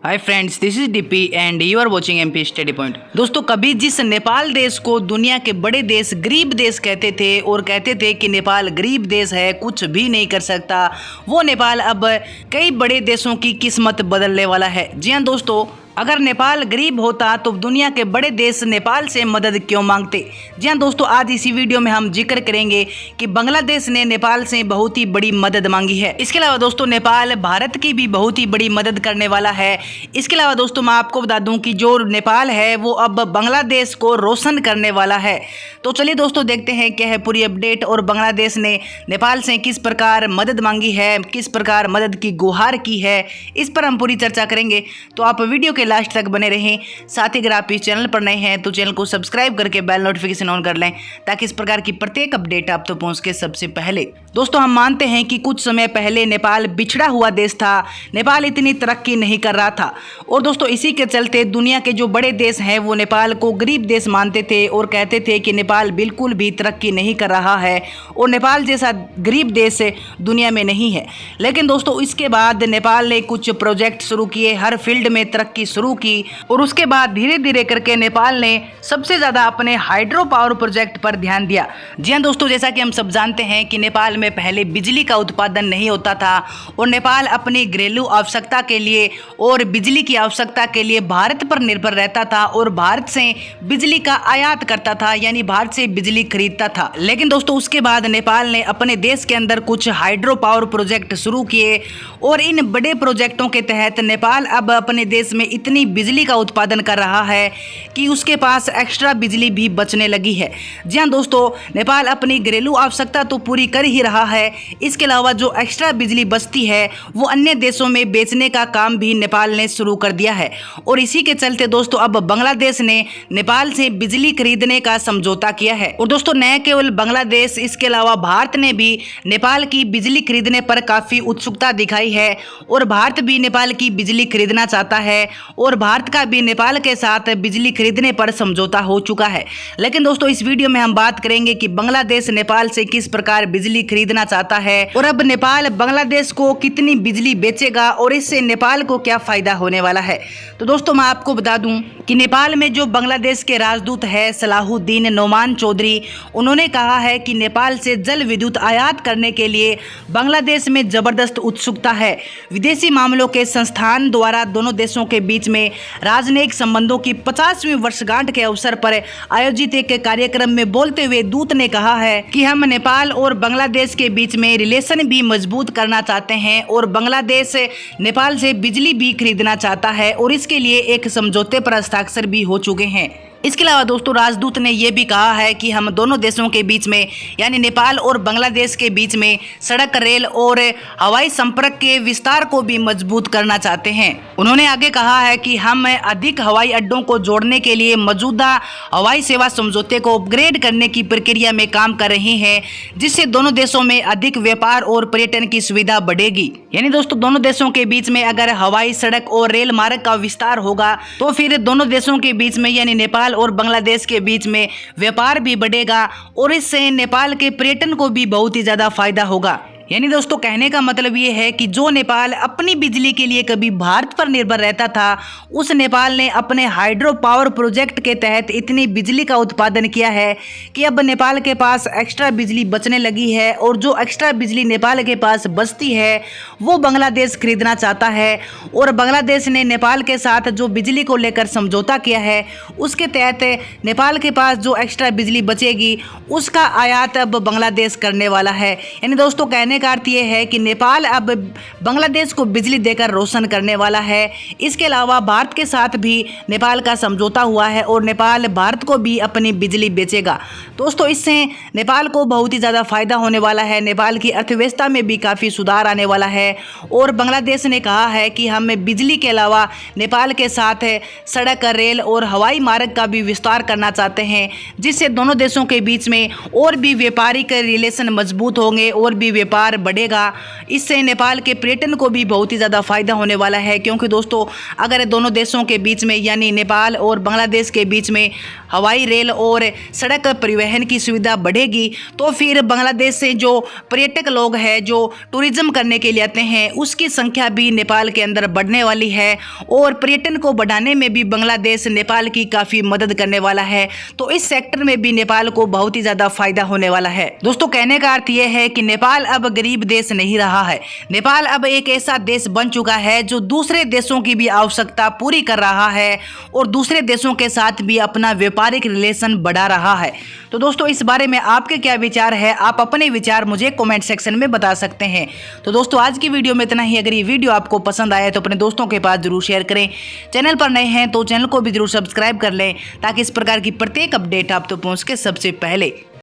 Hi friends, this is DP and you are watching MP study point. दोस्तों, कभी जिस नेपाल देश को दुनिया के बड़े देश गरीब देश कहते थे और कहते थे कि नेपाल गरीब देश है, कुछ भी नहीं कर सकता, वो नेपाल अब कई बड़े देशों की किस्मत बदलने वाला है। जी हाँ दोस्तों, अगर नेपाल गरीब होता तो दुनिया के बड़े देश नेपाल से मदद क्यों मांगते। जी हाँ दोस्तों, आज इसी वीडियो में हम जिक्र करेंगे कि बांग्लादेश ने नेपाल से बहुत ही बड़ी मदद मांगी है। इसके अलावा दोस्तों, नेपाल भारत की भी बहुत ही बड़ी मदद करने वाला है। इसके अलावा दोस्तों, मैं आपको बता दूं कि जो नेपाल है वो अब बांग्लादेश को रोशन करने वाला है। तो चलिए दोस्तों, देखते हैं क्या है पूरी अपडेट और बांग्लादेश ने नेपाल से किस प्रकार मदद मांगी है, किस प्रकार मदद की गुहार की है, इस पर हम पूरी चर्चा करेंगे। तो आप वीडियो लास्ट तक बने रहें। साथ ही अगर आप इस चैनल पर नए हैं तो चैनल को सब्सक्राइब करके बेल नोटिफिकेशन ऑन कर लें, ताकि इस प्रकार की प्रत्येक अपडेट आप तक पहुंच के सबसे पहले। दोस्तों, हम मानते हैं कि कुछ समय पहले नेपाल बिछड़ा हुआ देश था, नेपाल इतनी तरक्की नहीं कर रहा था और दोस्तों इसी के चलते दुनिया के जो बड़े देश हैं वो नेपाल को गरीब देश मानते थे और कहते थे कि नेपाल बिल्कुल भी तरक्की नहीं कर रहा है और नेपाल जैसा गरीब देश दुनिया में नहीं है। लेकिन दोस्तों, इसके बाद नेपाल ने कुछ प्रोजेक्ट शुरू किए, हर फील्ड में तरक्की शुरू की और उसके बाद धीरे धीरे करके नेपाल ने सबसे ज़्यादा अपने हाइड्रो पावर प्रोजेक्ट पर ध्यान दिया। जी हाँ दोस्तों, जैसा कि हम सब जानते हैं कि नेपाल में पहले बिजली का उत्पादन नहीं होता था और नेपाल अपनी घरेलू आवश्यकता के लिए और बिजली की आवश्यकता के लिए भारत पर निर्भर रहता था और भारत से बिजली का आयात करता था, यानी भारत से बिजली खरीदता था। लेकिन दोस्तों, उसके बाद नेपाल ने अपने देश के अंदर कुछ हाइड्रो पावर प्रोजेक्ट शुरू किए और इन बड़े प्रोजेक्टों के तहत नेपाल अब अपने देश में इतनी बिजली का उत्पादन कर रहा है कि उसके पास एक्स्ट्रा बिजली भी बचने लगी है। जी हाँ दोस्तों, नेपाल अपनी घरेलू आवश्यकता तो पूरी कर ही रहा है, इसके अलावा जो एक्स्ट्रा बिजली बचती है वो अन्य देशों में बेचने का काम भी नेपाल ने शुरू कर दिया है। और इसी के चलते दोस्तों अब बांग्लादेश ने नेपाल से बिजली खरीदने का समझौता किया है। और दोस्तों, न केवल बांग्लादेश, इसके अलावा भारत ने भी नेपाल की बिजली खरीदने पर काफ़ी उत्सुकता दिखाई है और भारत भी नेपाल की बिजली खरीदना चाहता है और भारत का भी नेपाल के साथ बिजली खरीदने पर समझौता हो चुका है। लेकिन दोस्तों, इस वीडियो में हम बात करेंगे कि बांग्लादेश नेपाल से किस प्रकार बिजली खरीदना चाहता है और अब नेपाल बांग्लादेश को कितनी बिजली बेचेगा और इससे नेपाल को क्या फायदा होने वाला है। तो दोस्तों, मैं आपको बता दूं कि नेपाल में जो बांग्लादेश के राजदूत है सलाहुद्दीन नोमान चौधरी, उन्होंने कहा है कि नेपाल से जल विद्युत आयात करने के लिए बांग्लादेश में जबरदस्त उत्सुकता है। विदेशी मामलों के संस्थान द्वारा दोनों देशों के बीच में राजनयिक संबंधों की 50वीं वर्षगांठ के अवसर पर आयोजित एक कार्यक्रम में बोलते हुए दूत ने कहा है कि हम नेपाल और बांग्लादेश के बीच में रिलेशन भी मजबूत करना चाहते हैं और बांग्लादेश नेपाल से बिजली भी खरीदना चाहता है और इसके लिए एक समझौते पर हस्ताक्षर भी हो चुके हैं। इसके अलावा दोस्तों, राजदूत ने यह भी कहा है कि हम दोनों देशों के बीच में, यानी नेपाल और बांग्लादेश के बीच में सड़क, रेल और हवाई संपर्क के विस्तार को भी मजबूत करना चाहते हैं। उन्होंने आगे कहा है कि हम अधिक हवाई अड्डों को जोड़ने के लिए मौजूदा हवाई सेवा समझौते को अपग्रेड करने की प्रक्रिया में काम कर रहे हैं, जिससे दोनों देशों में अधिक व्यापार और पर्यटन की सुविधा बढ़ेगी। यानी दोस्तों, दोनों देशों के बीच में अगर हवाई, सड़क और रेल मार्ग का विस्तार होगा तो फिर दोनों देशों के बीच में, यानी नेपाल और बांग्लादेश के बीच में व्यापार भी बढ़ेगा और इससे नेपाल के पर्यटन को भी बहुत ही ज्यादा फायदा होगा। यानी दोस्तों, कहने का मतलब ये है कि जो नेपाल अपनी बिजली के लिए कभी भारत पर निर्भर रहता था, उस नेपाल ने अपने हाइड्रो पावर प्रोजेक्ट के तहत इतनी बिजली का उत्पादन किया है कि अब नेपाल के पास एक्स्ट्रा बिजली बचने लगी है और जो एक्स्ट्रा बिजली नेपाल के पास बचती है वो बांग्लादेश खरीदना चाहता है। और बांग्लादेश ने नेपाल के साथ जो बिजली को लेकर समझौता किया है उसके तहत नेपाल के पास जो एक्स्ट्रा बिजली बचेगी उसका आयात अब बांग्लादेश करने वाला है। यानी दोस्तों, कहने का अर्थ यह है कि नेपाल अब बांग्लादेश को बिजली देकर रोशन करने वाला है। इसके अलावा भारत के साथ भी नेपाल का समझौता हुआ है और नेपाल भारत को भी अपनी बिजली बेचेगा। दोस्तों, इससे नेपाल को बहुत ही ज़्यादा फायदा होने वाला है, नेपाल की अर्थव्यवस्था में भी काफ़ी सुधार आने वाला है। और बांग्लादेश ने कहा है कि हम बिजली के अलावा नेपाल के साथ सड़क, रेल और हवाई मार्ग का भी विस्तार करना चाहते हैं, जिससे दोनों देशों के बीच में और भी व्यापारिक रिलेशन मजबूत होंगे और भी व्यापार व्यापार बढ़ेगा। इससे नेपाल के पर्यटन को भी बहुत ही ज़्यादा फायदा होने वाला है, क्योंकि दोस्तों अगर दोनों देशों के बीच में यानी नेपाल और बांग्लादेश के बीच में हवाई, रेल और सड़क परिवहन की सुविधा बढ़ेगी तो फिर बांग्लादेश से जो पर्यटक लोग हैं जो टूरिज्म करने के लिए आते हैं उसकी संख्या भी नेपाल के अंदर बढ़ने वाली है और पर्यटन को बढ़ाने में भी बांग्लादेश नेपाल की काफ़ी मदद करने वाला है। तो इस सेक्टर में भी नेपाल को बहुत ही ज़्यादा फायदा होने वाला है। दोस्तों कहने का अर्थ यह है कि नेपाल अब गरीब देश नहीं रहा है। नेपाल अब एक ऐसा देश बन चुका है जो दूसरे देशों की भी आवश्यकता पूरी कर रहा है और दूसरे देशों के साथ भी अपना व्यापारिक रिलेशन बढ़ा रहा है। तो दोस्तों इस बारे में आपके क्या विचार है, आप अपने विचार मुझे कमेंट सेक्शन में बता सकते हैं। तो दोस्तों आज की वीडियो में इतना ही। अगर ये वीडियो आपको पसंद आए तो अपने दोस्तों के पास जरूर शेयर करें। चैनल पर नए हैं तो चैनल को भी जरूर सब्सक्राइब कर लें ताकि इस प्रकार की प्रत्येक अपडेट आप तक पहुंच के सबसे पहले।